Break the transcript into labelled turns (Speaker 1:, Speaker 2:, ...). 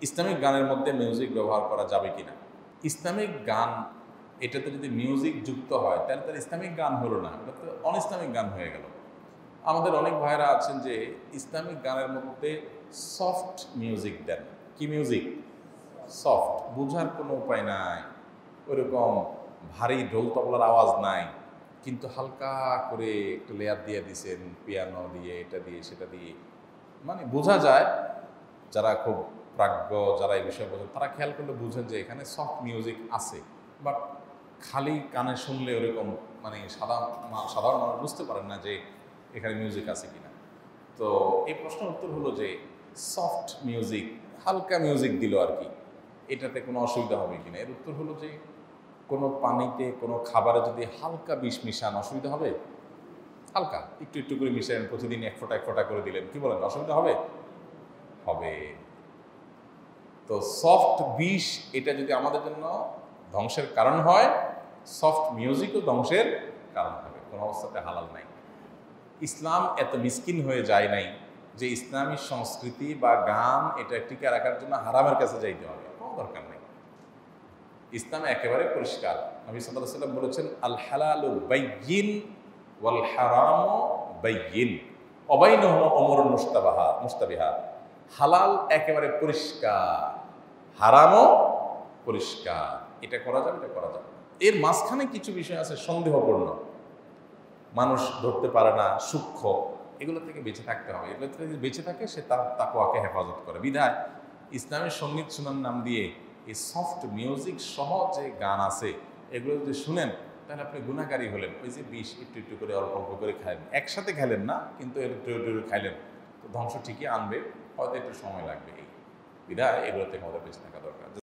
Speaker 1: Islamic গানের মধ্যে music ব্যবহার করা যাবে কিনা? ইসলামিক গান এটাতে যদি মিউজিক যুক্ত হয় তাহলে তার ইসলামিক গান হলো না, এটা তো অনইসলামিক গান হয়ে গেল। আমাদের অনেক ভাইরা আছেন যে ইসলামিক গানের মধ্যে সফট মিউজিক দেন। কি মিউজিক? সফট, বোঝার কোনো উপায় নাই, ওইরকম ভারী ঢোল তবলার আওয়াজ নাই, কিন্তু হালকা করে একটু লেয়ার দিয়ে দিছেন, পিয়ানো দিয়ে, এটা দিয়ে সেটা দিয়ে, মানে বোঝা যায়। যারা খুব প্রাজ্ঞ, যারা এই বিষয়ে বোঝেন, তারা খেয়াল করলে বুঝেন যে এখানে সফট মিউজিক আছে, বাট খালি কানে শুনলে ওরকম মানে সাধারণ মানুষ বুঝতে পারেন না যে এখানে মিউজিক আছে কিনা। তো এই প্রশ্নের উত্তর হলো যে সফট মিউজিক, হালকা মিউজিক দিল আর কি, এটাতে কোনো অসুবিধা হবে কিনা? এর উত্তর হলো যে কোনো পানিতে কোনো খাবারে যদি হালকা বিষ মিশান অসুবিধা হবে? হালকা একটু একটু করে মিশান, প্রতিদিন এক ফোঁটা করে দিলেন, কি বলেন, অসুবিধা হবে? হবে। তো সফট বিষ এটা যদি আমাদের জন্য ধ্বংসের কারণ হয়, সফট মিউজিকও ধ্বংসের কারণ হবে, কোনো অবস্থাতে হালাল নাই। ইসলাম এত মিসকিন হয়ে যায় নাই যে ইসলামী সংস্কৃতি বা গান এটা টিকে রাখার জন্য হারামের কাছে যাইতে হবে, কোনো দরকার নেই। ইসলাম একেবারে পরিষ্কার। নবী সাল্লাল্লাহু আলাইহি ওয়াসাল্লাম বলেছেন, আল হালালু বাইয়িন ওয়াল হারামু বাইয়িন ওয়া বাইনাহুমা উমুরুন মুশতাবিহাত। হালাল একেবারে পরিষ্কার, হারামও পরিষ্কার, এটা করা যাবে, এটা করা যাবে। এর মাঝখানে কিছু বিষয় আছে সন্দেহপূর্ণ, মানুষ ধরতে পারে না, সূক্ষ্ম, এগুলো থেকে বেঁচে থাকতে হবে। এগুলো থেকে যদি বেঁচে থাকে সে তার তাকওয়াকে হেফাজত করে। বিধায় ইসলামের সঙ্গীত শোনার নাম দিয়ে এই সফট মিউজিক সহ যে গান আছে এগুলো যদি শুনেন তাহলে আপনি গুনাহগারী হলেন। ওই যে বিষ একটু একটু করে অল্প অল্প করে খাইলেন, একসাথে খাইলেন না, কিন্তু একটু একটু খাইলেন, তো ধ্বংস ঠিকই আনবে, হয়তো একটু সময় লাগবে। এই বিধায় এগুলো থেকে আমাদের বেঁচে থাকা দরকার।